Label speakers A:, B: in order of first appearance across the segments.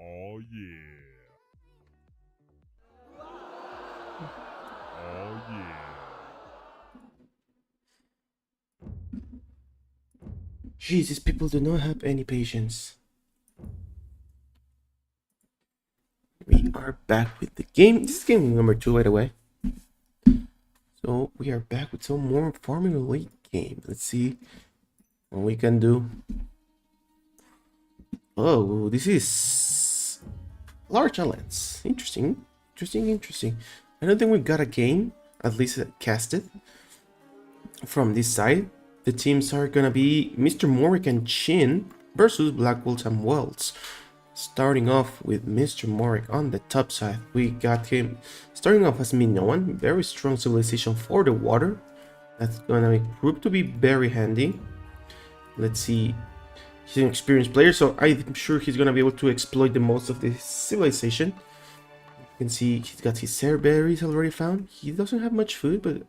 A: Oh yeah. Oh yeah.
B: Jesus, people do not have any patience. We are back with the game. This is game number 2, by the way. So we are back with some more Formula 8 game. Let's see what we can do. Oh, this is large islands. Interesting. Interesting. I don't think we got a game, at least casted, from this side. The teams are gonna be Mr. Morik and Chin versus Black Wolves and Wells. Starting off with Mr. Morik on the top side, we got him starting off as Minoan, very strong civilization for the water. That's gonna prove to be very handy. Let's see, he's an experienced player, so I'm sure he's gonna be able to exploit the most of this civilization. You can see he's got his berries already found. He doesn't have much food, but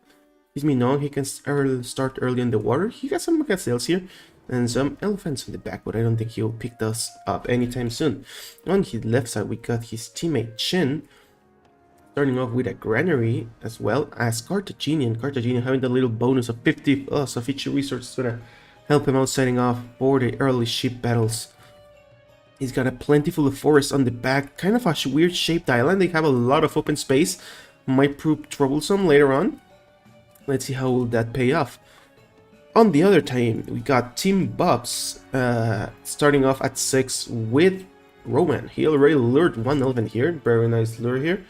B: he's Minoan. He can start early in the water. He got some gazelles here and some elephants in the back, but I don't think he'll pick us up anytime soon. On his left side, we got his teammate Chin, starting off with a granary as well as Carthaginian. Carthaginian having the little bonus of 50 plus of each resource is gonna help him out setting off for the early ship battles. He's got a plentiful forest on the back, kind of a weird shaped island. They have a lot of open space, might prove troublesome later on. Let's see how will that pay off. On the other team, we got Team Bobs starting off at 6 with Roman. He already lured one elephant here, very nice lure here.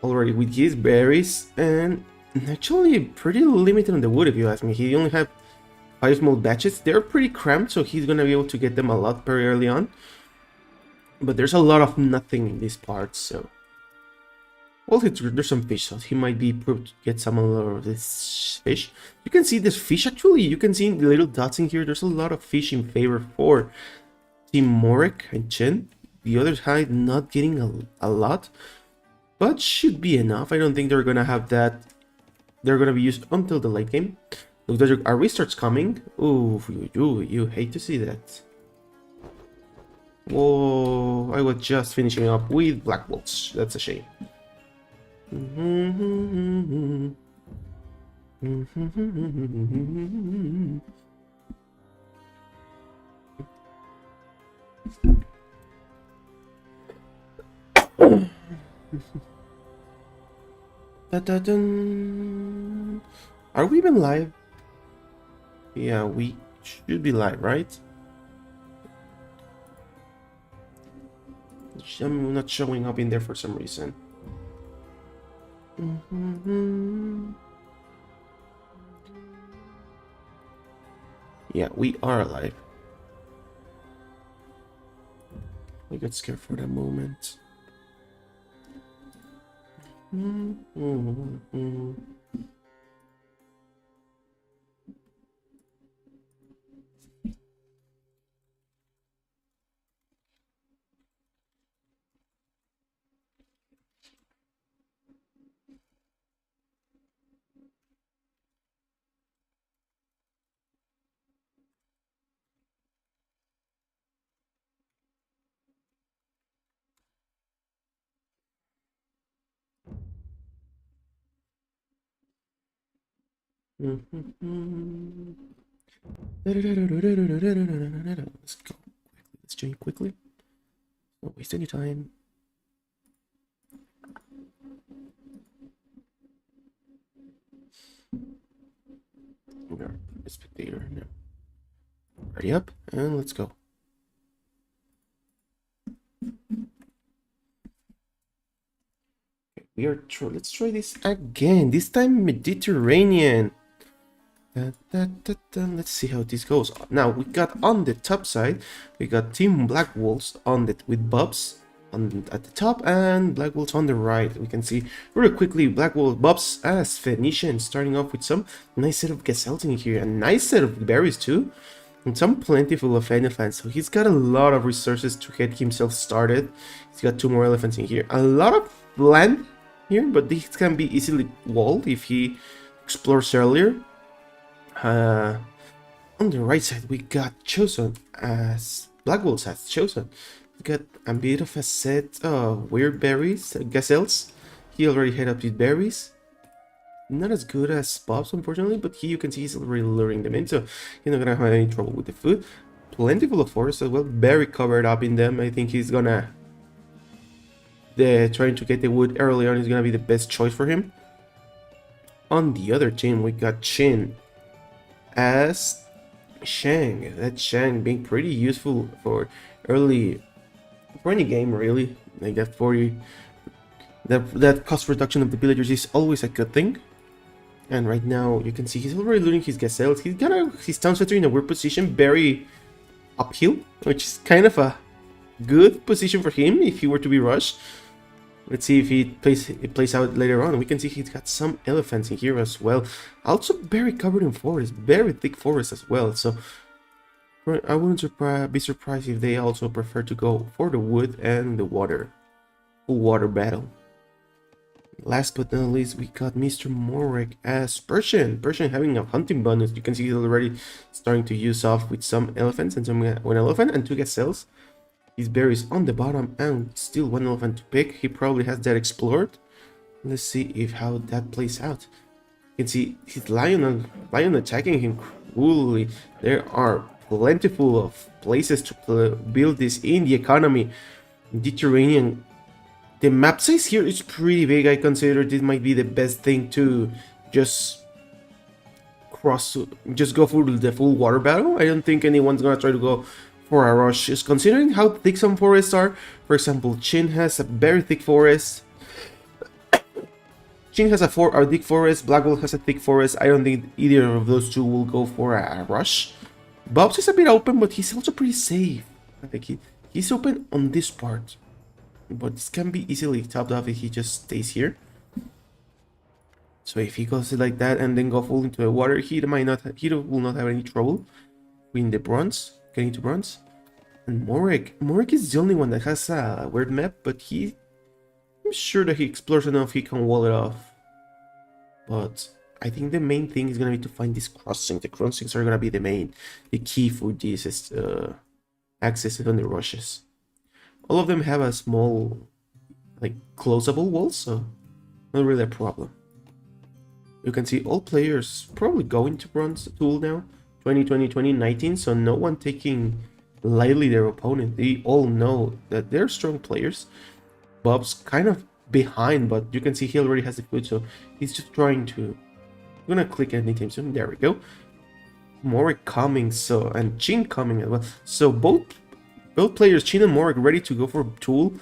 B: Already with his berries, and actually pretty limited on the wood if you ask me. He only had 5 small batches. They're pretty cramped, so he's gonna be able to get them a lot very early on. But there's a lot of nothing in this part, so... Well, there's some fish, so he might be proved to get some of this fish. You can see this fish, actually, you can see the little dots in here. There's a lot of fish in favor for Team Morik and Chen. The other side not getting a lot, but should be enough. I don't think they're gonna have that. They're gonna be used until the late game. Look, there's a restart's coming. Ooh, you hate to see that. Whoa, I was just finishing up with Black Wolves. That's a shame. Are we even live? Yeah, we should be live, right? I'm not showing up in there for some reason. Yeah, we are alive. I got scared for that moment. Let's go. Let's join quickly. Don't waste any time. We are a spectator now. Ready up and let's go. Let's try this again. This time Mediterranean. Let's see how this goes. Now we got on the top side, we got Team Black Wolves on it with Bubs at the top and Black Wolves on the right. We can see very quickly Black Wolves Bubs as Phoenician starting off with some nice set of gazelles in here, a nice set of berries too, and some plentiful of elephants. So he's got a lot of resources to get himself started. He's got 2 more elephants in here, a lot of land here, but this can be easily walled if he explores earlier. On the right side, we got Chosen as Black Wolves has Chosen. got a bit of a set of weird berries, gazelles. He already hit up these berries. Not as good as Bob's, unfortunately, but you can see he's already luring them in, so he's not gonna have any trouble with the food. Plentiful of forests as well, very covered up in them. I think he's gonna... trying to get the wood early on is gonna be the best choice for him. On the other team, we got Chin as Shang. That Shang being pretty useful for early... for any game, really. Like that 40... That cost reduction of the villagers is always a good thing. And right now, you can see he's already looting his gazelles. He's got his town center in a weird position, very uphill, which is kind of a good position for him if he were to be rushed. Let's see if it plays out later on. We can see he's got some elephants in here as well. Also very covered in forest, very thick forest as well. So I wouldn't be surprised if they also prefer to go for the wood and the water. Full water battle. Last but not least, we got Mr. Morek as Persian. Persian having a hunting bonus. You can see he's already starting to use off with some elephants and one elephant and 2 gazelles. His berries on the bottom and still 1 elephant to pick. He probably has that explored. Let's see if how that plays out. You can see his lion attacking him cruelly. There are plentiful of places to build this in the economy. Mediterranean. The map size here is pretty big. I consider this might be the best thing to just go for the full water battle. I don't think anyone's gonna try to go for a rush. Just considering how thick some forests are. For example, Chin has a very thick forest. Chin has a thick forest. Blackwell has a thick forest. I don't think either of those two will go for a rush. Bob's is a bit open, but he's also pretty safe. I think he's open on this part. But this can be easily topped off if he just stays here. So if he goes like that and then go full into the water, he will not have any trouble getting to bronze. And Morek is the only one that has a weird map, but I'm sure that he explores enough he can wall it off. But I think the main thing is gonna be to find this crossing. The crossings are gonna be the key for this access on the rushes. All of them have a small, like, closable wall, so not really a problem. You can see all players probably going to bronze tool now, 2020, 2019, so no one taking lightly their opponent. They all know that they're strong players. Bob's kind of behind, but you can see he already has the food, so he's just trying to... I'm gonna click anytime soon. There we go. Morek coming, and Chin coming as well. So both players, Chin and Morek, ready to go for tool.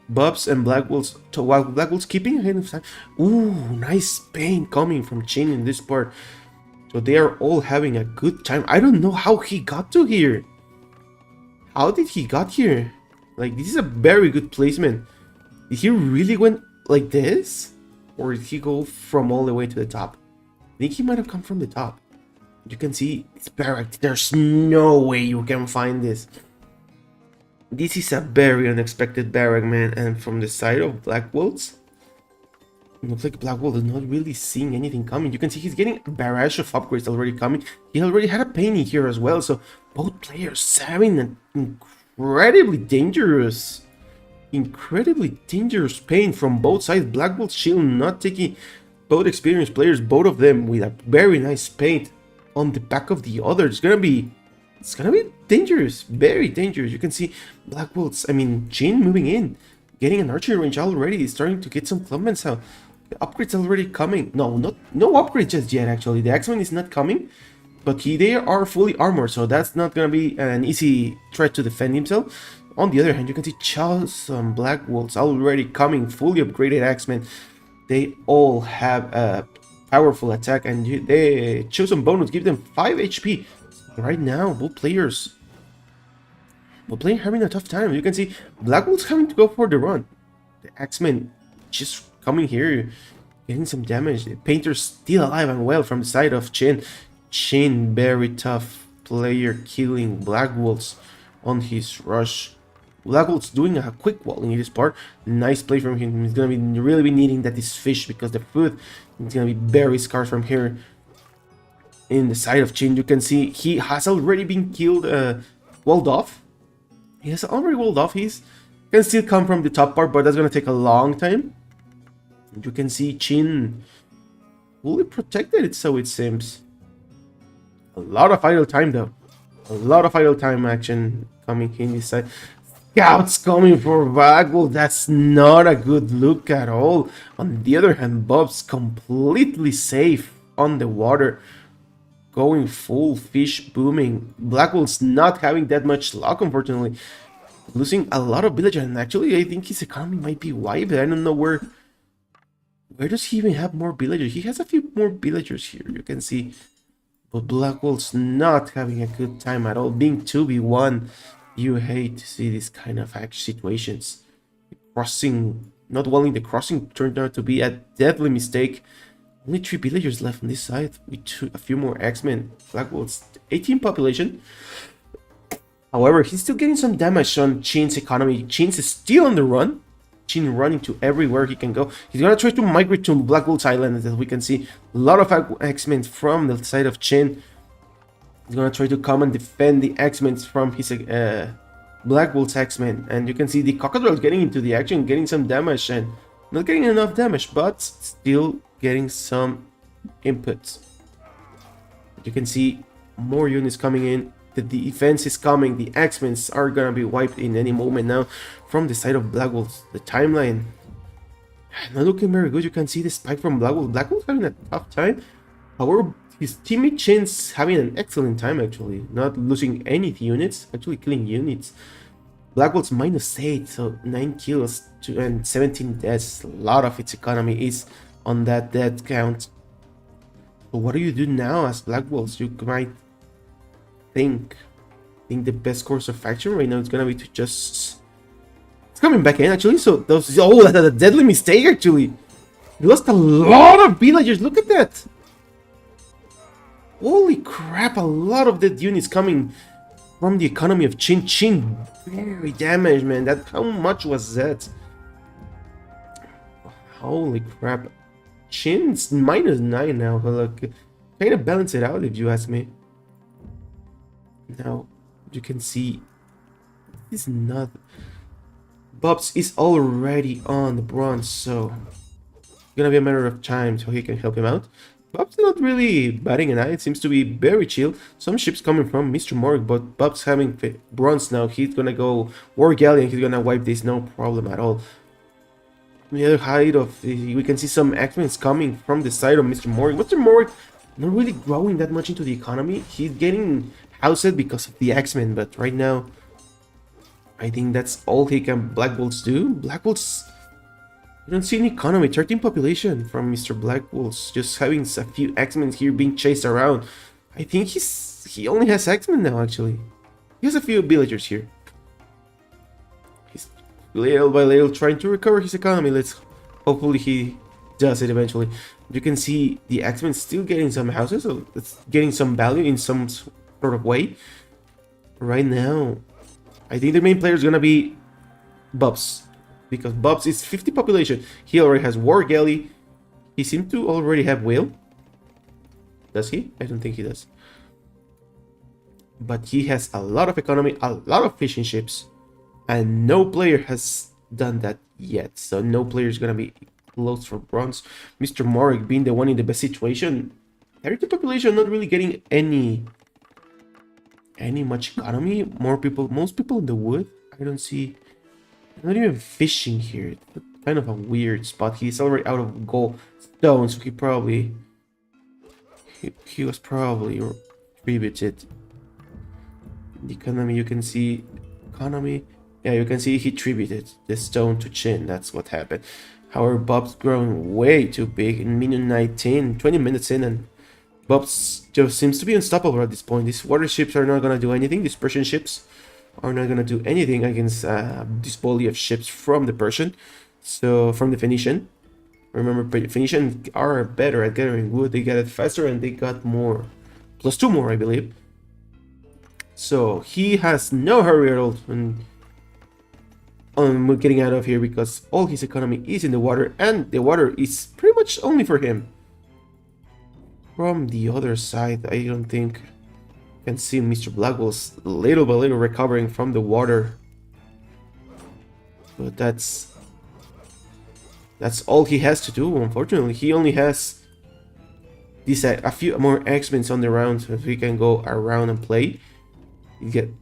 B: Bob's and Blackwell's, while Blackwell's keeping ahead of time. Ooh, nice paint coming from Chin in this part. So they are all having a good time. I don't know how he got to here. How did he got here? Like, this is a very good placement. Did he really went like this? Or did he go from all the way to the top? I think he might have come from the top. You can see it's barrack. There's no way you can find this. This is a very unexpected barrack, man. And from the side of Blackwell's, it looks like Blackwell is not really seeing anything coming. You can see he's getting a barrage of upgrades already coming. He already had a painting here as well. So both players having an incredibly dangerous paint from both sides. Blackwell's shield not taking both experienced players, both of them with a very nice paint on the back of the other. It's gonna be dangerous, very dangerous. You can see Chin moving in, getting an archery range already. He's starting to get some clubments out. The upgrades already coming. No upgrade just yet. Actually, the X-Men is not coming, but they are fully armored, so that's not gonna be an easy threat to defend himself. On the other hand, you can see Charles and Blackwell's already coming, fully upgraded X-Men. They all have a powerful attack, and they chosen bonus give them 5 HP. Right now, both players having a tough time. You can see Blackwell's having to go for the run. The X-Men just coming here, getting some damage. The Painter's still alive and well from the side of Chin. Chin, very tough player, killing Blackwell's on his rush. Blackwell's doing a quick walling in this part. Nice play from him. He's gonna really be needing this fish, because the food is gonna be very scarce from here. In the side of Chin, you can see he has already been killed, walled off. He has already walled off. He's can still come from the top part, but that's gonna take a long time. You can see Chin fully protected, so it seems. A lot of idle time though. A lot of idle time action coming in this side. Scouts coming for Bagwell. That's not a good look at all. On the other hand, Bob's completely safe on the water. Going full fish booming. Blackwell's not having that much luck, unfortunately. Losing a lot of villagers, and actually I think his economy might be wiped. I don't know where does he even have more villagers? He has a few more villagers here, you can see. But Blackwell's not having a good time at all. Being 2v1, you hate to see these kind of situations. Crossing, not wanting the crossing turned out to be a deadly mistake. Only 3 villagers left on this side with a few more X-Men. Blackwell's 18 population. However, he's still getting some damage on Chin's economy. Chin's is still on the run. Chin running to everywhere he can go. He's gonna try to migrate to Blackwell's Island, as we can see. A lot of X-Men from the side of Chin. He's gonna try to come and defend the X-Men from his Blackwell's X-Men. And you can see the Crocodile getting into the action, getting some damage, and not getting enough damage, but still getting some inputs. You can see more units coming in. The defense is coming. The X-Men are gonna be wiped in any moment now from the side of Blackwell. The timeline not looking very good. You can see the spike from Blackwell. Blackwell's having a tough time. However, his teammate Chin's having an excellent time actually. Not losing any units, actually killing units. Blackwell's -8, so 9 kills and 17 deaths. A lot of its economy is on that death count. But what do you do now as Blackwell's? You might think the best course of action right now is gonna be to just... It's coming back in actually, so those... Oh, that's a deadly mistake actually. He lost a lot of villagers, look at that! Holy crap, a lot of dead units coming from the economy of Chin. Chin very damaged, man. That, how much was that? Holy crap. Chin's -9 now, but look, kind of balance it out if you ask me. Now you can see it's not... Bobs is already on the bronze, so it's gonna be a matter of time so he can help him out. Bob's not really batting an eye, it seems to be very chill. Some ships coming from Mr. Morg, but Bob's having bronze now. He's gonna go War Galleon, he's gonna wipe this, no problem at all. On the other side of we can see some X-Men coming from the side of Mr. Morg. Mr. Morg not really growing that much into the economy. He's getting housed because of the X-Men, but right now I think that's all he can Blackwell's do. Blackwell's, you don't see any economy, 13 population from Mr. Blackwell's, just having a few X-Men here being chased around. I think he only has X-Men now actually. He has a few villagers here. He's little by little trying to recover his economy. Let's hopefully he does it eventually. You can see the X-Men still getting some houses, so it's getting some value in some sort of way. Right now, I think the main player is gonna be Bubs, because Bubs is 50 population. He already has War Galley. He seems to already have Whale. Does he? I don't think he does. But he has a lot of economy, a lot of fishing ships, and no player has done that yet. So no player is gonna be close for bronze. Mr. Morg being the one in the best situation. 30 population not really getting any much economy. Most people in the wood. I don't see, not even fishing here. It's kind of a weird spot. He's already out of gold stone, so he was probably tributed. The economy, you can see economy. Yeah, you can see he tributed the stone to Chin. That's what happened. However, Bob's growing way too big in minute 19, 20 minutes in, and Bob's just seems to be unstoppable at this point. These water ships are not gonna do anything. These Persian ships are not gonna do anything against this volley of ships from the Persian. So from the Phoenician. Remember, Phoenician are better at gathering wood. They get it faster and they got more, +2 more, I believe. So he has no hurry at all on getting out of here, because all his economy is in the water, and the water is pretty much only for him. From the other side, I don't think you can see Mr. Blackwell's little by little recovering from the water but that's all he has to do. Unfortunately, he only has these a few more X-Men on the round, so if he can go around and play, you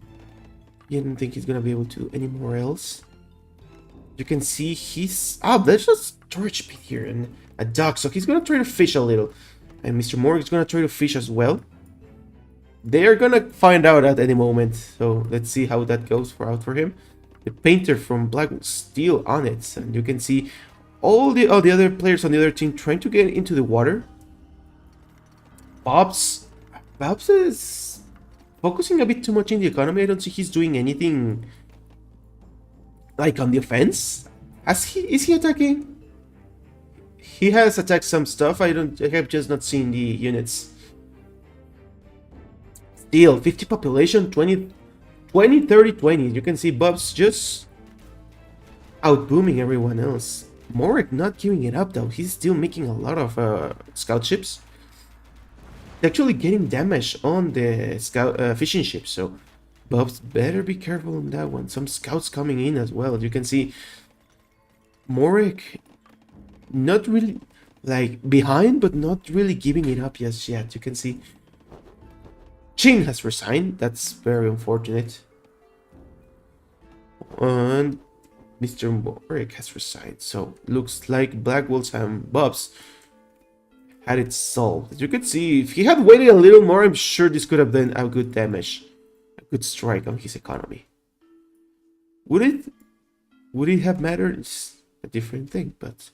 B: don't think he's gonna be able to do anymore else. You can see he's there's a storage pit here and a dock, so he's gonna try to fish a little, and Mr. Morg's gonna try to fish as well. They are gonna find out at any moment, so let's see how that goes out for him. The painter from Black will still on it, and you can see all the other players on the other team trying to get into the water. Bob's is focusing a bit too much in the economy. I don't see he's doing anything like on the offense. Is he attacking? He has attacked some stuff. I have just not seen the units. Still 50 population, 20 30 20. You can see Bob's just outbooming everyone else. Morik not giving it up though. He's still making a lot of scout ships. Actually getting damage on the scout fishing ships, so Bob's better be careful on that one. Some scouts coming in as well. You can see Morik not really like behind, but not really giving it up just yet. You can see Chin has resigned. That's very unfortunate. And Mr. Morik has resigned. So looks like Black Wolves and Bob's had it solved. As you can see, if he had waited a little more, I'm sure this could have been a good damage. A good strike on his economy. Would it have mattered? It's a different thing, but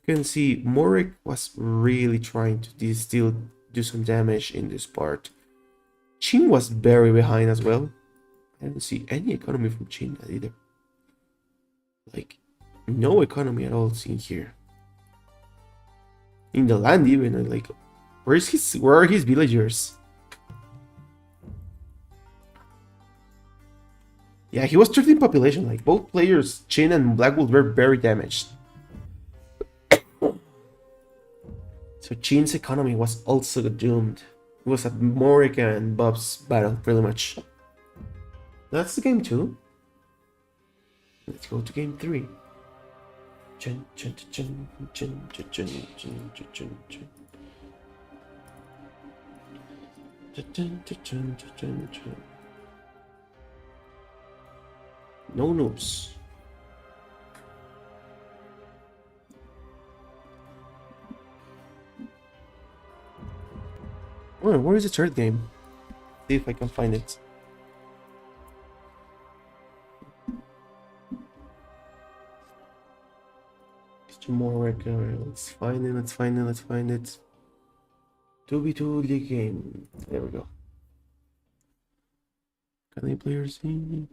B: you can see Morik was really trying to still do some damage in this part. Chin was very behind as well. I don't see any economy from Chin either. Like, no economy at all seen here. In the land even, like, where are his villagers? Yeah, he was 13 population. Like, both players, Chin and Blackwood, were very damaged. So Chin's economy was also doomed. It was at Morik and Bob's battle, pretty much. That's the game 2. Let's go to game 3. No noobs. Oh, where is the third game? See if I can find it. Mr. Morik, let's find it. 2v2 league game. There we go. Can any players see?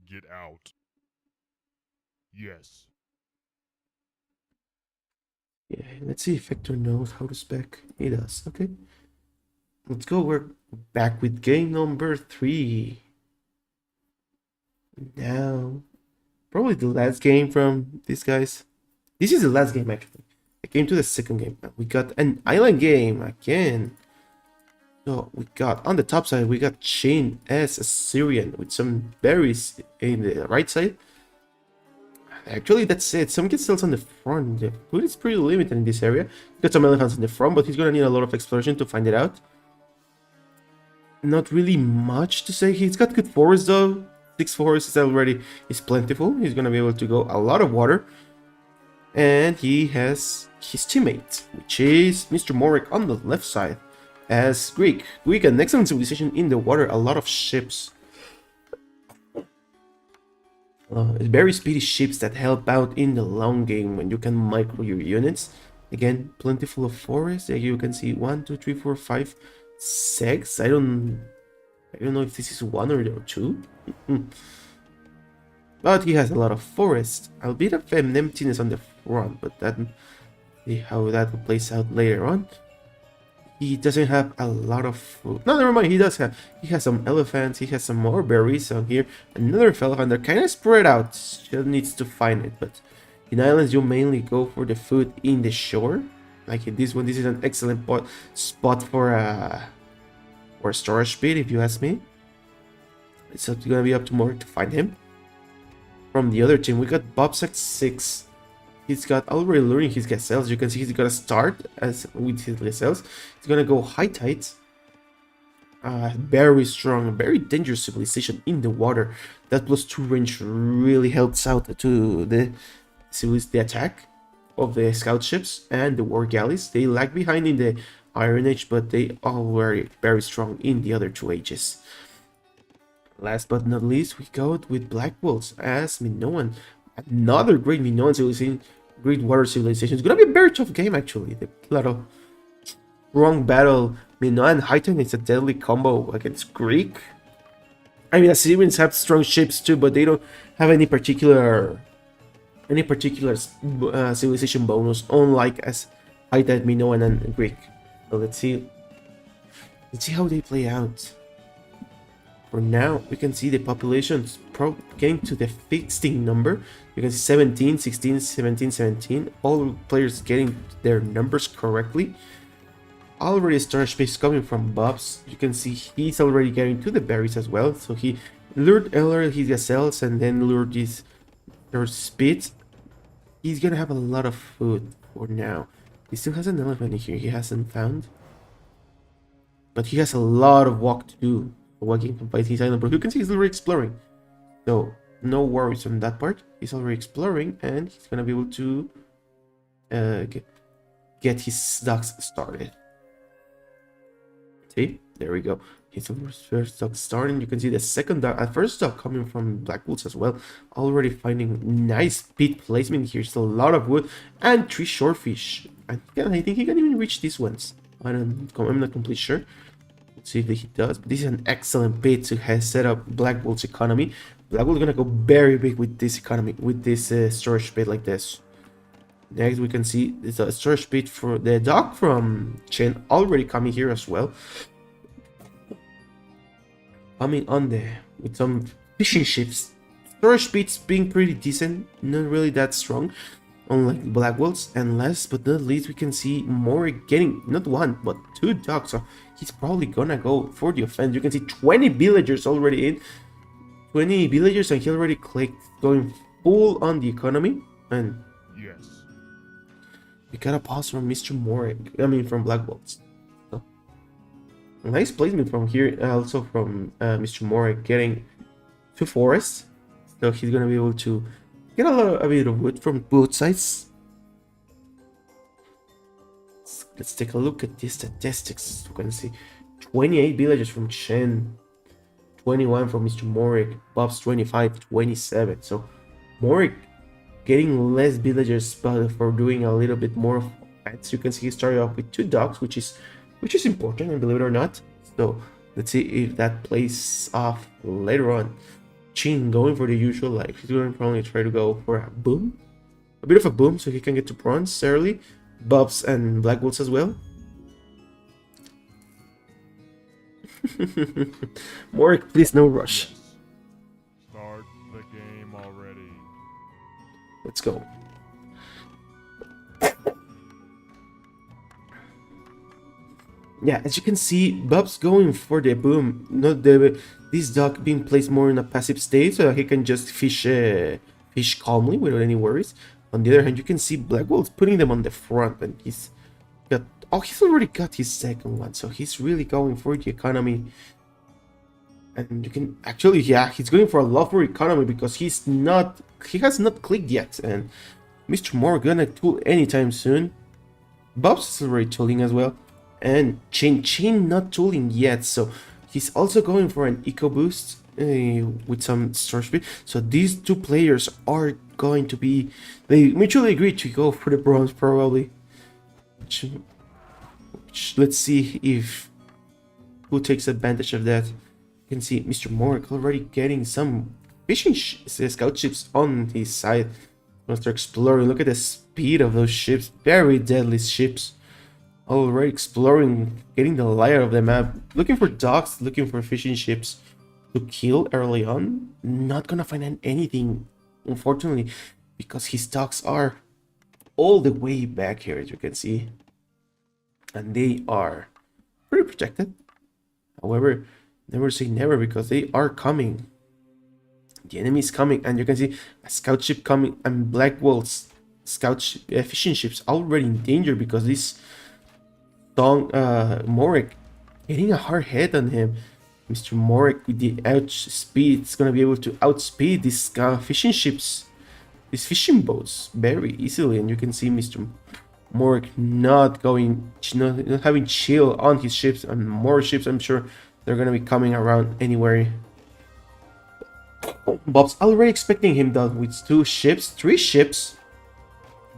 A: Get out. Yes.
B: Yeah, let's see if Hector knows how to spec. He does. Okay. Let's go. We're back with game number 3. Now, probably the last game from these guys. This is the last game, actually. I came to the second game. We got an island game again. So we got on the top side, we got Chin as Assyrian with some berries in the right side. Actually, that's it. Some get cells on the front. The food is pretty limited in this area. Got some elephants in the front, but he's gonna need a lot of exploration to find it out. Not really much to say. He's got good forests though. 6 forests already is plentiful. He's gonna be able to go a lot of water. And he has his teammate, which is Mr. Morik on the left side. As Greek, an excellent civilization in the water, a lot of ships. very speedy ships that help out in the long game when you can micro your units. Again, plentiful of forests. You can see 1, 2, 3, 4, 5, 6. I don't know if this is 1 or 2. But he has a lot of forest. A bit of emptiness on the front, but that see how that plays out later on. He doesn't have a lot of food. No, never mind. He has some elephants. He has some more berries on here. Another elephant. They're kind of spread out. Still needs to find it. But in islands, you mainly go for the food in the shore. Like in this one, this is an excellent spot for a storage pit, if you ask me. It's gonna be up to Morg to find him. From the other team, we got Bob's at 6. He's got already luring his gazelles. You can see he's gonna start as with his gazelles. He's gonna go high tides. Very strong, very dangerous civilization in the water. That +2 range really helps out to the attack of the scout ships and the war galleys. They lag behind in the Iron Age, but they are very strong in the other 2 ages. Last but not least, we go with Black Wolves as Minoan. Another great Minoan civilization, great water civilization. It's gonna be a very tough game actually. The lot of strong battle. Minoan Highton is a deadly combo against Greek. I mean, Assyrians have strong ships too, but they don't have any particular civilization bonus, unlike as Hittite, Minoan, and Greek. So let's see how they play out. For now, we can see the population getting to the 16 number. You can see 17, 16, 17, 17. All players getting their numbers correctly. Already storage space coming from Bob's. You can see he's already getting to the berries as well. So he lured earlier his gazelles and then lured their speed. He's gonna have a lot of food for now. He still has an elephant in here he hasn't found. But he has a lot of walk to do. Walking by his island, but you can see he's already exploring. So no worries on that part. He's already exploring and he's gonna be able to get his docks started. See, there we go. His first dock starting. You can see the second dock, first dock coming from Black Wolves as well. Already finding nice pit placement here. Still a lot of wood and 3 shorefish. I think he can even reach these ones. I'm not completely sure. See if he does. But this is an excellent pit to set up Black Wolf's economy. Black Wolf's gonna go very big with this economy, with this storage pit like this. Next, we can see there's a storage pit for the dock from Chen already coming here as well. Coming on there with some fishing ships. Storage pits being pretty decent, not really that strong, unlike Black Wolves. And last but not least, we can see more getting not 1 but 2 docks. So he's probably gonna go for the offense. You can see 20 villagers already in. 20 villagers, and he already clicked going full on the economy. And
A: Yes.
B: we got a pause from Mr. Morg. I mean, from Black Wolves. So, nice placement from here. Also from Mr. Morg getting 2 forests. So he's gonna be able to get a bit of wood from both sides. Let's take a look at the statistics. You can see 28 villagers from Chen, 21 from Mr. Morg, Bob's 25, 27. So Morg getting less villagers, but for doing a little bit more of pets. You can see he started off with 2 dogs, which is important, and believe it or not. So let's see if that plays off later on. Chin going for the usual, like he's going to probably try to go for a boom, a bit of a boom, so he can get to bronze early. Bobs and Black Wolves as well. Morg, please, no rush.
A: Yes. Start the game already.
B: Let's go. Yeah, as you can see, Bob's going for the boom, not this dock being placed more in a passive state, so he can just fish calmly without any worries. On the other hand, you can see Black Wolves putting them on the front, and he's already got his second one, so he's really going for the economy. And you can actually, yeah, he's going for a lot for economy because he has not clicked yet, and Mr. Morg gonna tool anytime soon. Bob's is already tooling as well, and Chin not tooling yet, so he's also going for an eco boost. with some storage speed. So these two players are going to be, they mutually agree to go for the bronze probably. Let's see if who takes advantage of that. You can see Mr. Mork already getting some fishing scout ships on his side. Once they're exploring, look at the speed of those ships, very deadly ships. Already exploring, getting the layout of the map, looking for docks, looking for fishing ships to kill early on. Not gonna find anything, unfortunately, because his docks are all the way back here, as you can see. And they are pretty protected. However, never say never, because they are coming. The enemy is coming, and you can see a scout ship coming, and Blackwell's fishing ships already in danger because this Morek getting a hard hit on him. Mr. Morek with the outspeed is gonna be able to outspeed these fishing ships, these fishing boats very easily, and you can see Mr. Morek not having chill on his ships, and more ships. I'm sure they're gonna be coming around anywhere. Bob's already expecting him done with 2 ships, 3 ships.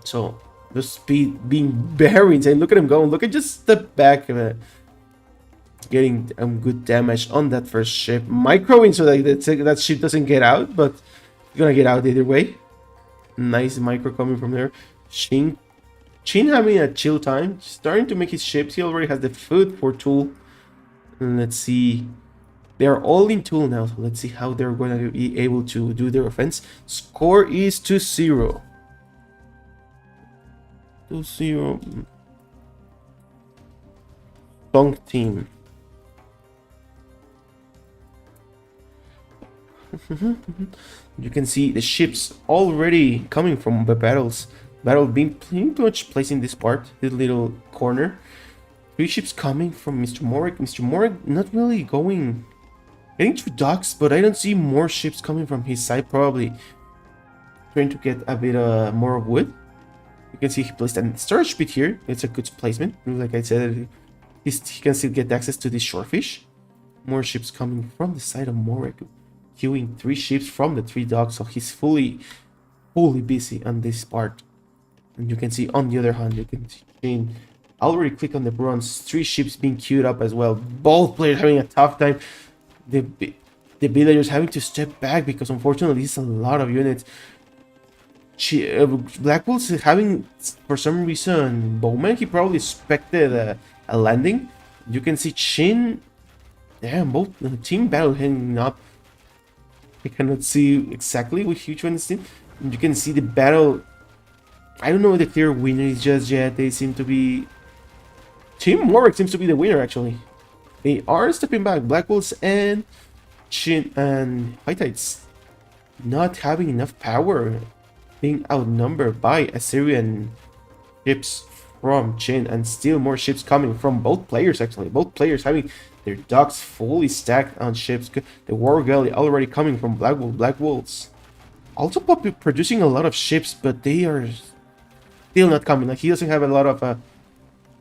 B: So the speed being very insane. Look at him going. Look at just the back of it. Getting good damage on that first ship. Microing so that ship doesn't get out, but it's gonna get out either way. Nice micro coming from there. Chin having a chill time. Starting to make his ships. He already has the food for tool. And let's see. They're all in tool now. So let's see how they're going to be able to do their offense. Score is 2-0. 2-0. Song team. You can see the ships already coming from the battle being pretty much placed in this part, this little corner. 3 ships coming from Mr. Morek. Mr. Morek not really getting through docks, but I don't see more ships coming from his side, probably trying to get a bit more wood. You can see he placed a storage pit here. It's a good placement. Like I said, he can still get access to this shorefish. More ships coming from the side of Morek, queuing 3 ships from the 3 docks, so he's fully busy on this part. And you can see on the other hand, you can see I already click on the bronze, 3 ships being queued up as well. Both players having a tough time. The villagers having to step back because unfortunately this is a lot of units. Blackwell's having, for some reason, Bowman, he probably expected a landing. You can see Chin, damn, both team battle hanging up. I cannot see exactly which one is team. You can see the battle. I don't know the clear winner is just yet. They seem to be, Team Warwick seems to be the winner actually. They are stepping back. Blackwells and Chin and High Tides not having enough power, being outnumbered by Assyrian ships from Chin, and still more ships coming from both players actually. Both players having their docks fully stacked on ships. The War Galley already coming from Blackwells. Also producing a lot of ships, but they are still not coming. Like he doesn't have a lot of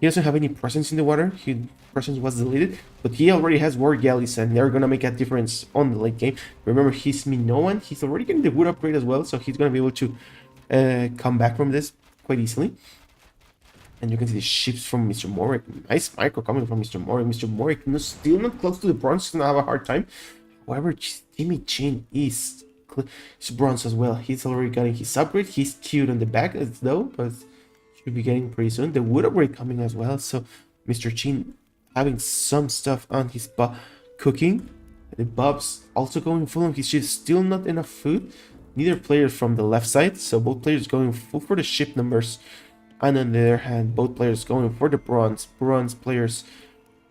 B: he doesn't have any presence in the water. His presence was deleted, but he already has war galleys, and they're gonna make a difference on the late game. Remember, he's Minoan. He's already getting the wood upgrade as well, so he's gonna be able to come back from this quite easily. And you can see the ships from Mr. Morek. Nice micro coming from Mr. Morek. Mr. Morek still not close to the bronze. He's gonna have a hard time. However, Timmy Chin is bronze as well. He's already getting his upgrade. He's queued on the back as though, but should be getting pretty soon. The wood upgrade coming as well. So Mr. Chin having some stuff on his cooking. The Bob's also going full on his ship. Still not enough food. Neither player from the left side. So both players going full for the ship numbers. And on the other hand, both players going for the bronze. Bronze players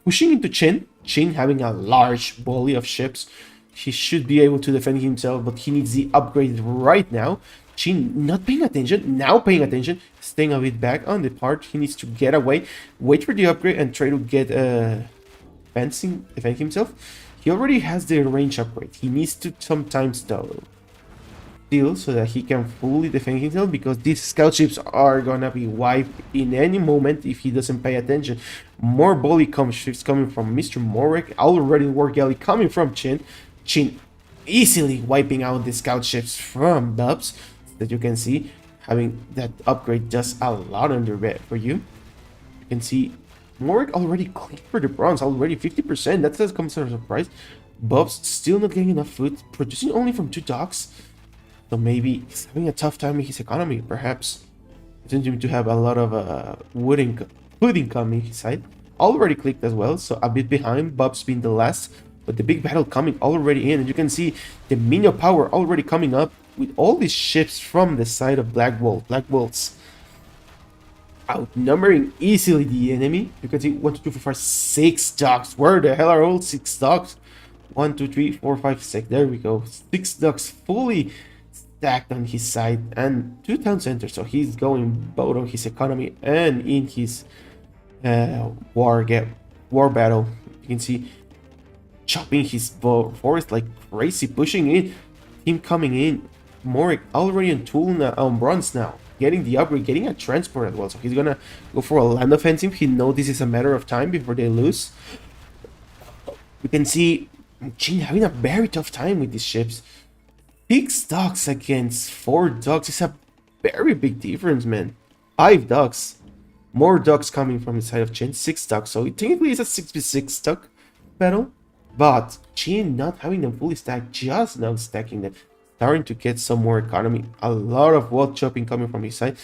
B: pushing into Chin. Chin having a large volley of ships. He should be able to defend himself, but he needs the upgrade right now. Chin not paying attention, now paying attention, staying a bit back on the part. He needs to get away, wait for the upgrade, and try to get defend himself. He already has the range upgrade. He needs to sometimes though steal so that he can fully defend himself, because these scout ships are gonna be wiped in any moment if he doesn't pay attention. More volley ships coming from Mr. Morek. Already war galley coming from Chin. Chin easily wiping out the scout ships from Dubs. That you can see, having that upgrade does a lot on the red for you. You can see Morik already clean for the bronze, already 50%. That does come as a surprise. Bubs still not getting enough food, producing only from 2 docks. So maybe he's having a tough time in his economy, perhaps. He doesn't seem to have a lot of food income in his side. Already clicked as well, so a bit behind, Bubs being the last. But the big battle coming already in, and you can see the minion power already coming up with all these ships from the side of Black Wolf. Black Wolves outnumbering easily the enemy. You can see 1, 2, 3, 4, 5, 6 docks. Where the hell are all 6 docks? 1, 2, 3, 4, 5, 6. There we go. 6 docks fully stacked on his side and 2 town centers. So he's going both on his economy and in his war battle. You can see chopping his forest like crazy, pushing in. Him coming in. Morik already on tool now, on bronze now. Getting the upgrade, getting a transport as well. So he's gonna go for a land offensive. He knows this is a matter of time before they lose. You can see Jin having a very tough time with these ships. 6 docks against 4 docks is a very big difference, man. 5 docks. More docks coming from the side of Jin. 6 docks. So it technically is a 6v6 dock battle. But Jin not having them fully stacked, just now stacking them. Starting to get some more economy. A lot of wall chopping coming from his side.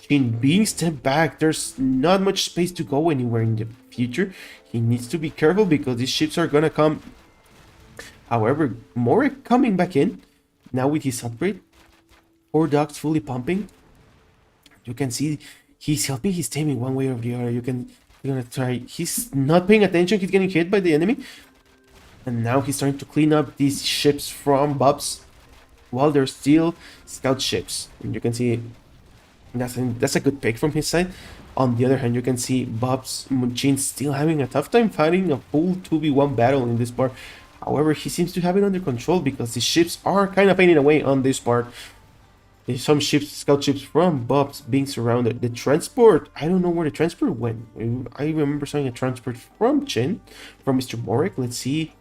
B: Jin being stepped back. There's not much space to go anywhere in the future. He needs to be careful because these ships are gonna come. However, Morik coming back in. Now with his upgrade. 4 docks fully pumping. You can see he's helping his team in one way or the other. You're gonna try. He's not paying attention. He's getting hit by the enemy. And now he's trying to clean up these ships from Bubs while they're still scout ships. And you can see that's a good pick from his side. On the other hand, you can see Bubs Munchin still having a tough time fighting a full 2v1 battle in this part. However, he seems to have it under control because the ships are kind of fading away on this part. There's some ships, scout ships from Bubs being surrounded. The transport, I don't know where the transport went. I remember seeing a transport from Jin, from Mr. Morik. Let's see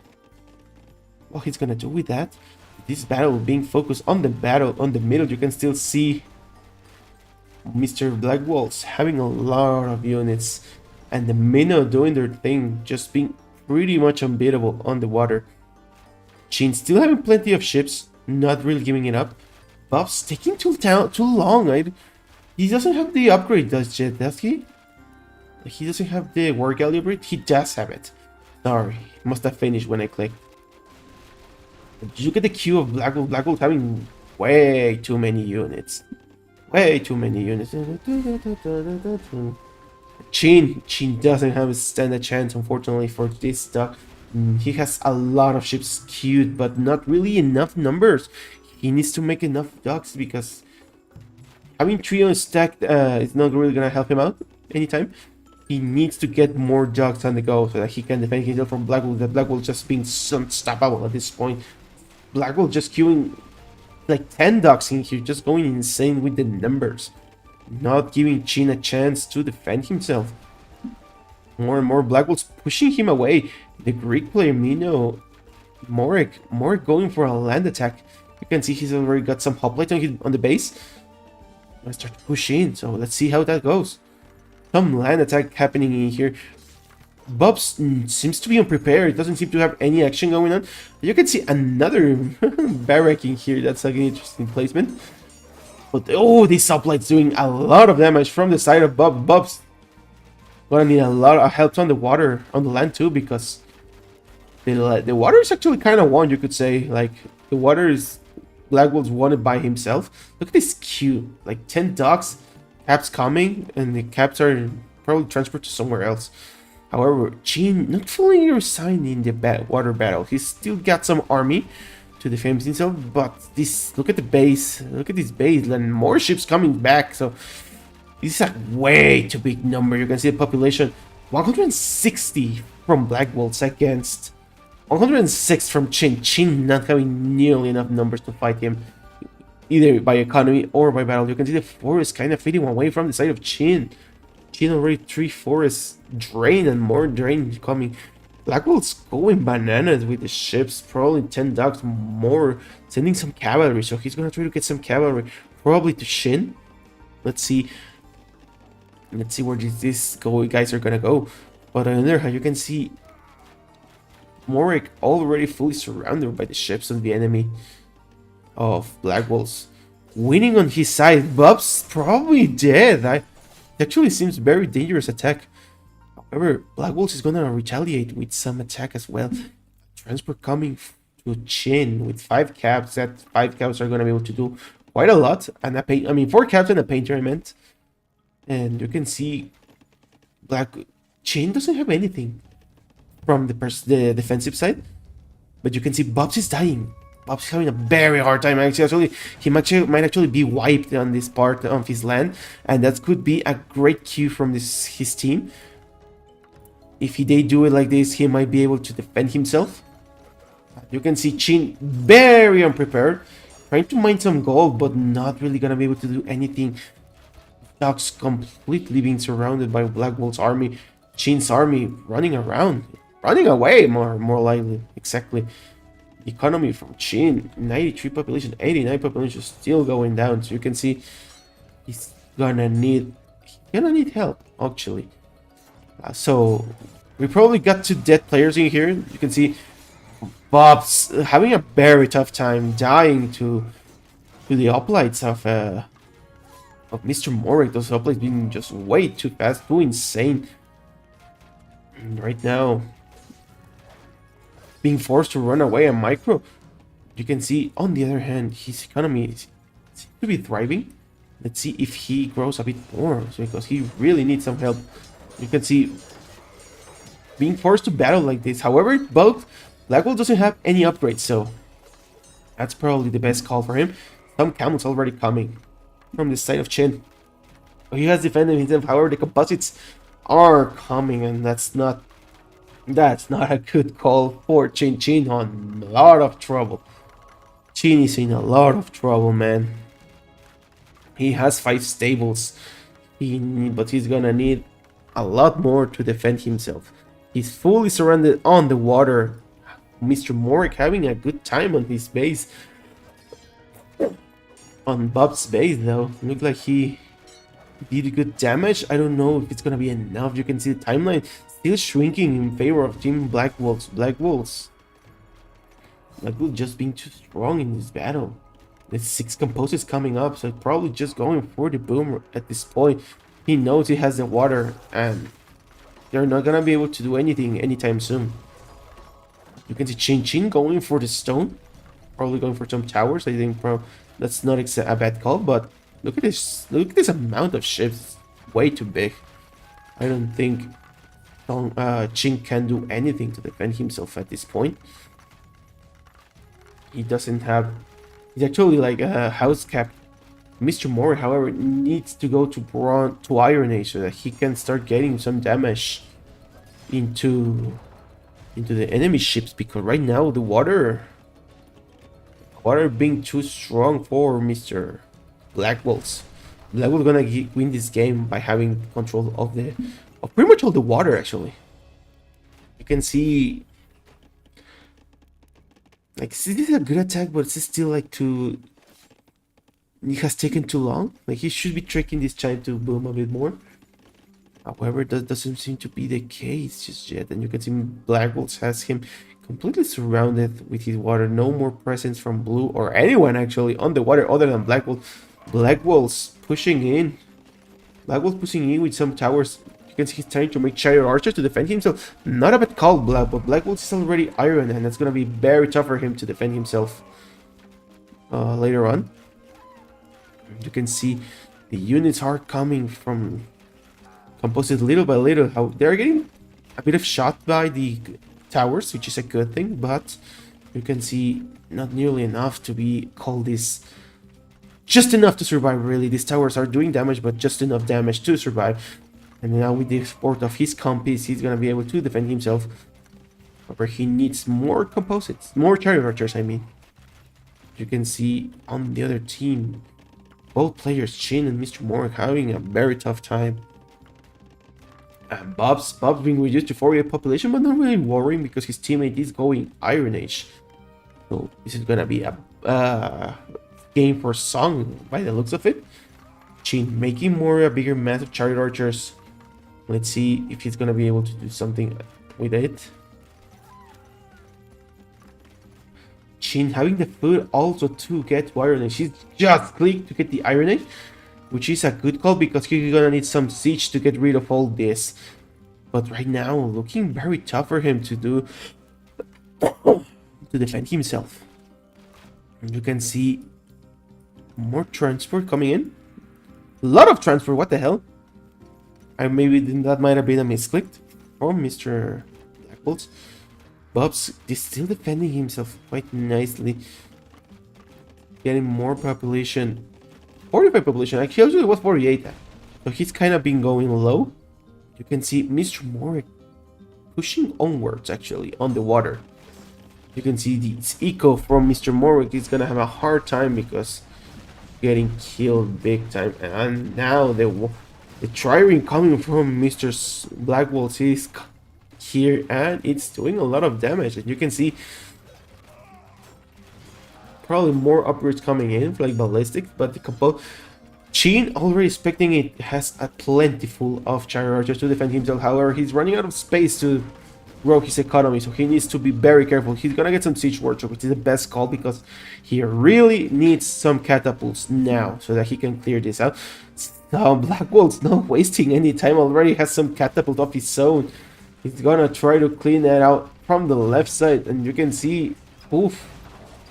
B: what he's gonna do with that. This battle being focused on the battle on the middle. You can still see Mr. Black Wolves having a lot of units and the Minnow doing their thing, just being pretty much unbeatable on the water. Jin still having plenty of ships, not really giving it up. Bubs taking too long. He doesn't have the upgrade, does he? He doesn't have the War Galley upgrade? He does have it. Sorry, must have finished when I clicked. Look at the queue of Black Wolf. Black Wolf having way too many units. Way too many units. Jin doesn't have a stand chance, unfortunately, for this stock. He has a lot of ships queued, but not really enough numbers. He needs to make enough docks because having trio stacked is not really gonna help him out anytime. He needs to get more docks on the go so that he can defend himself from Black Wolf. The Black Wolf just being unstoppable at this point. Black Wolf just queuing like 10 docks in here, just going insane with the numbers. Not giving Jin a chance to defend himself. More and more Black Wolves pushing him away. The Greek player Minnow, Morik going for a land attack. You can see he's already got some hoplites on the base. Let's start to push in, so let's see how that goes. Some land attack happening in here. Bubs seems to be unprepared. Doesn't seem to have any action going on. You can see another barrack in here. That's like an interesting placement. But oh, these hoplites doing a lot of damage from the side of Bubs. Gonna need a lot of help on the water, on the land too, because the water is actually kind of won, you could say. Like, the water is Black Wolf's won it by himself. Look at this queue, like 10 docks, caps coming, and the caps are probably transferred to somewhere else. However, Jin not fully resigned in the water battle. He's still got some army to defend himself, but look at the base. Look at this base, and more ships coming back. So this is a way too big number. You can see the population 160 from Black Wolves against 106 from Jin. Jin not having nearly enough numbers to fight him, either by economy or by battle. You can see the forest kind of fading away from the side of Jin. Jin already 3 forests drained and more drain coming. Blackwell's going bananas with the ships, probably 10 docks more, sending some cavalry, so he's gonna try to get some cavalry, probably to Shin. Let's see where these guys are gonna go. But on the other hand, you can see Morik already fully surrounded by the ships of the enemy of Blackwell's, winning on his side. Bob's probably dead. It actually seems very dangerous attack. However, Black Wolves is gonna retaliate with some attack as well. Transport coming to Chin with 5 caps. That 5 caps are gonna be able to do quite a lot. And a paint, I mean 4 caps and a painter, I meant. And you can see Chin doesn't have anything from the defensive side, but you can see Bobs is dying. Bob's having a very hard time. Actually, he might actually be wiped on this part of his land, and that could be a great cue from his team. If they do it like this, he might be able to defend himself. You can see Chin very unprepared, trying to mine some gold, but not really gonna be able to do anything. Docks completely being surrounded by Black Wolf's army. Chin's army running away more likely. Exactly. The economy from Chin, 93 population, 89 population, still going down. So you can see he's gonna need help actually. So we probably got 2 dead players in here. You can see Bob's having a very tough time, dying to the hoplites of Mr. Morik. Those hoplites being just way too fast, too insane. And right now, being forced to run away. And Micro, you can see on the other hand, his economy seems to be thriving. Let's see if he grows a bit more, because he really needs some help. You can see being forced to battle like this. However, Blackwell doesn't have any upgrades, so that's probably the best call for him. Some camels already coming from the side of Chin. He has defended himself. However, the composites are coming, and that's not a good call for Chin. Chin on a lot of trouble. Chin is in a lot of trouble, man. He has 5 stables, but he's gonna need a lot more to defend himself. He's fully surrounded on the water. Mr. Morik having a good time on his base. On Bob's base, though, looked like he did good damage. I don't know if it's gonna be enough. You can see the timeline still shrinking in favor of Team Black Wolves. Black Wolves just being too strong in this battle. There's 6 composites coming up, so probably just going for the boom at this point. He knows he has the water, and they're not gonna be able to do anything anytime soon. You can see Chin going for the stone, probably going for some towers. I think that's not a bad call, but look at this amount of ships, way too big. I don't think Chin can do anything to defend himself at this point. He's actually like a house cap. Mr. Morik, however, needs to go to Iron Age so that he can start getting some damage into the enemy ships, because right now the water being too strong for Mr. Black Wolves. Black Wolves gonna win this game by having control of pretty much all the water. Actually, you can see like this is a good attack, but it's still like it has taken too long. Like he should be tricking this time to boom a bit more. However, that doesn't seem to be the case just yet. And you can see Black Wolves has him completely surrounded with his water. No more presence from Blue or anyone actually on the water other than Black Wolves. Black Wolves pushing in. Black Wolves pushing in with some towers. You can see he's trying to make Chariot Archers to defend himself. Not a bad call, but Black Wolves is already iron, and it's gonna be very tough for him to defend himself later on. You can see the units are coming from composite little by little. How they're getting a bit of shot by the towers, which is a good thing, but you can see not nearly enough to be called this. Just enough to survive, really. These towers are doing damage, but just enough damage to survive. And now with the support of his compies, he's gonna be able to defend himself. However, he needs more composites, more Chariot Archers, I mean. You can see on the other team, both players, Chin and Mr. Morik, having a very tough time. Bob's being reduced to 48 population, but not really worrying because his teammate is going Iron Age. So this is gonna be a game for Song by the looks of it. Chin making more a bigger mass of chariot archers. Let's see if he's gonna be able to do something with it. Chin having the food also to get to Iron Age. He's just clicked to get the Iron Age, which is a good call because he's gonna need some siege to get rid of all this. But right now, looking very tough for him to do to defend himself. And you can see more transport coming in. A lot of transport. What the hell? Maybe that might have been a misclick from Mr. Blackbolt. Bob's is still defending himself quite nicely. Getting more population. 45 population. Actually, it was 48. So he's kind of been going low. You can see Mr. Morik pushing onwards, actually, on the water. You can see this eco from Mr. Morik is going to have a hard time because getting killed big time. And now the trireme coming from Mr. Blackwolf is here and it's doing a lot of damage. And you can see probably more upgrades coming in, like ballistics, but the combo Chin already expecting it has a plentiful of chariot archers to defend himself. However, he's running out of space to grow his economy, so he needs to be very careful. He's gonna get some siege workshop, which is the best call because he really needs some catapults now so that he can clear this out. So Blackwolf's not wasting any time, already has some catapult of his own. He's gonna try to clean that out from the left side, and you can see, oof,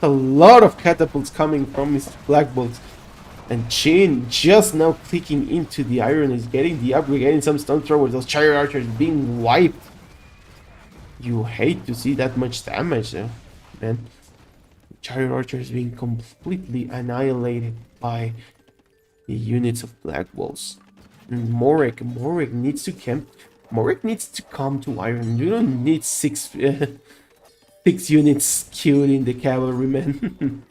B: a lot of catapults coming from his Blackbolt. And Chin just now clicking into the Iron is getting the upgrade, getting some stone throwers, those chariot archers being wiped. You hate to see that much damage though, man. Chariot archers being completely annihilated by the units of Black Wolves. And Morik needs to come to Iron. You don't need six units killed in the cavalrymen.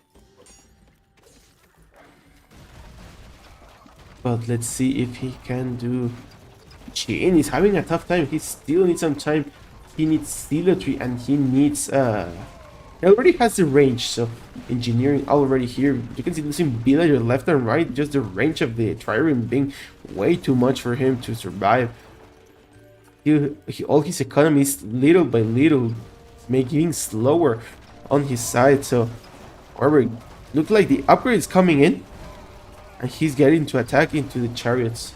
B: But let's see if he can do. Chin is having a tough time. He still needs some time. He needs zealotry and he needs he already has the range, so engineering already here. You can see losing villager left and right, just the range of the trireme being way too much for him to survive. All his economy is little by little making slower on his side, so however, look like the upgrade is coming in. And he's getting to attack into the chariots.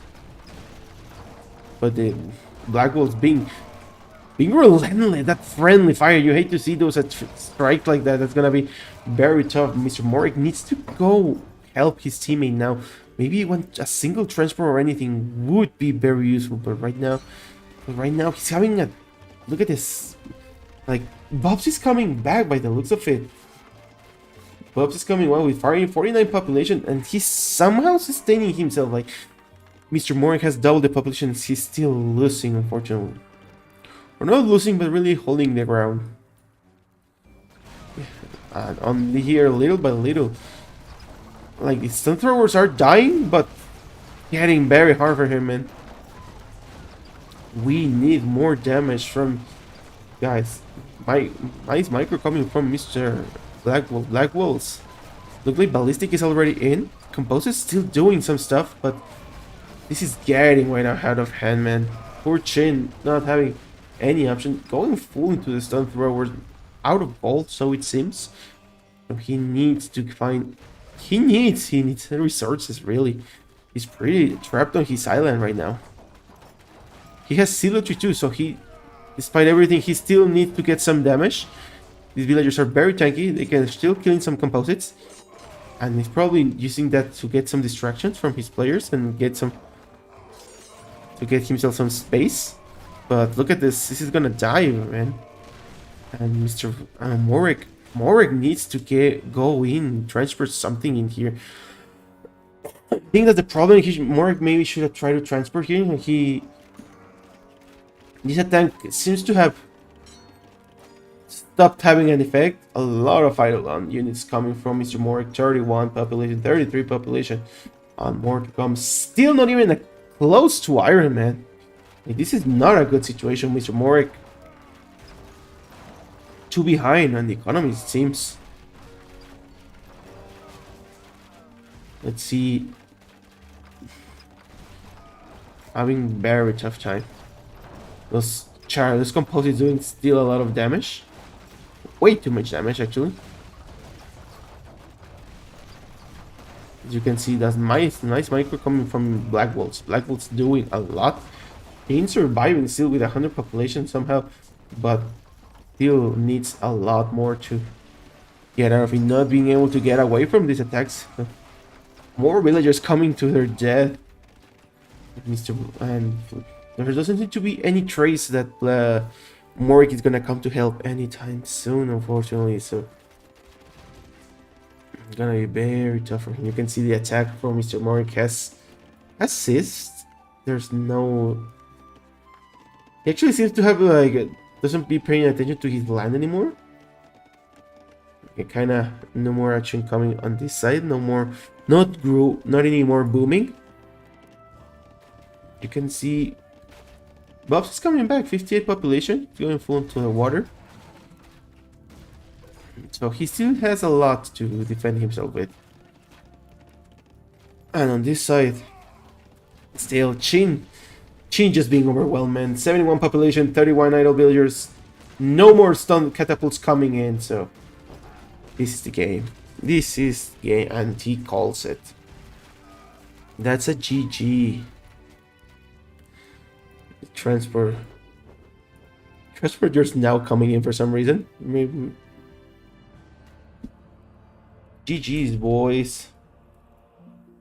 B: But the Black Wolves being relentless, that friendly fire. You hate to see those strike like that. That's gonna be very tough. Mr. Morik needs to go help his teammate now. Maybe a single transport or anything would be very useful. But right now he's having a look at this. Like Bob's is coming back by the looks of it. Bobs is coming well with 49 population, and he's somehow sustaining himself. Like Mr. Morik has double the population, he's still losing, unfortunately. Or not losing, but really holding the ground. And only here, little by little, like the stone throwers are dying, but getting very hard for him, man. We need more damage from guys. Nice micro coming from Mr. Black Wolves. Look like Ballistic is already in. Compose is still doing some stuff, but this is getting way out of hand, man. Poor Chin not having any option. Going full into the stone throwers. Out of gold, so it seems. So he needs to find... He needs resources, really. He's pretty trapped on his island right now. He has Zealotry too, so he... Despite everything, he still needs to get some damage. These villagers are very tanky, they can still kill some composites. And he's probably using that to get some distractions from his players and get some... to get himself some space. But look at this is gonna die, man. And Mr. Morik needs to go in, transport something in here. I think that the problem, Morik maybe should have tried to transport here. This attack seems to have stopped having an effect. A lot of Eidolon units coming from Mr. Morik. 31 population, 33 population. And more to come. Still not even close to Iron Man. This is not a good situation, Mr. Morik. Too behind on the economy, it seems. Let's see. Having very tough time. This Compulse is doing still a lot of damage. Way too much damage, actually. As you can see, that's nice micro coming from Black Wolves. Black Wolves doing a lot. He's surviving still with 100 population somehow, but still needs a lot more to get out of it. Not being able to get away from these attacks. More villagers coming to their death. And there doesn't seem to be any trace that Morik is gonna come to help anytime soon, unfortunately. So it's gonna be very tough for him. You can see the attack from Mr. Morik has assist. There's no. He actually seems to have like doesn't be paying attention to his land anymore. Okay, kind of no more action coming on this side. No more, not anymore booming. You can see Bobs is coming back. 58 population, going full into the water. So he still has a lot to defend himself with. And on this side, still Qin just being overwhelmed, man. 71 population, 31 idle villagers. No more stun catapults coming in, so this is the game. This is the game, and he calls it. That's a GG. Transport just now coming in for some reason. Maybe. GG's, boys.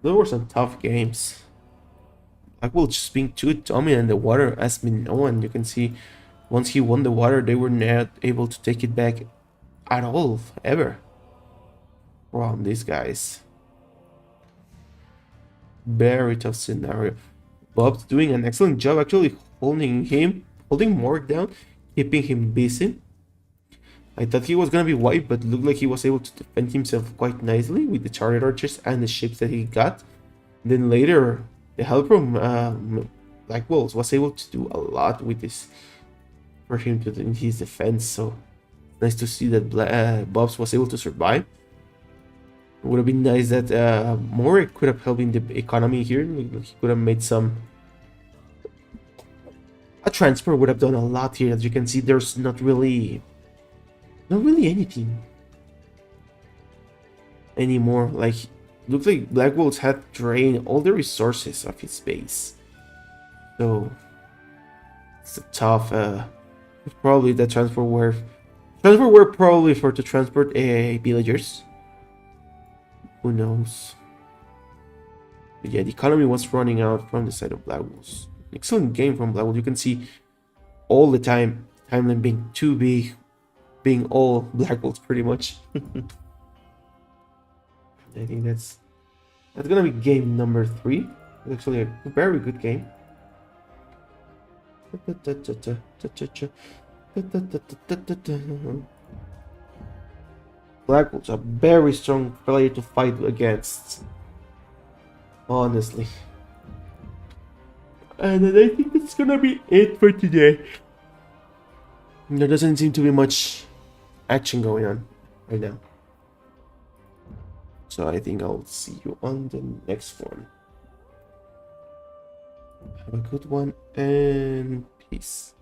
B: Those were some tough games. Black Wolves just being too dominant in the water as been known. You can see once he won the water, they were not able to take it back at all, ever. Wow, these guys. Very tough scenario. Bob's doing an excellent job actually holding Morik down, keeping him busy. I thought he was gonna be wiped, but looked like he was able to defend himself quite nicely with the charted archers and the ships that he got. Then later, the help from Black Wolves was able to do a lot with this for him to in his defense. So nice to see that Bobs was able to survive. It would have been nice that Morik could have helped in the economy here. He could have made some. A transfer would have done a lot here. As you can see, there's not really anything anymore. Like, looks like Black Wolves had drained all the resources of his base. So it's a tough. Probably the transfer were probably for to transport villagers. Who knows? But yeah, the economy was running out from the side of Black Wolves. Excellent game from Black Wolves. You can see all the timeline being too big, being all Black Wolves pretty much. I think that's gonna be game number 3. It's actually a very good game. Black Wolves are a very strong player to fight against. Honestly. And I think that's gonna be it for today. There doesn't seem to be much action going on right now. So I think I'll see you on the next one. Have a good one and peace.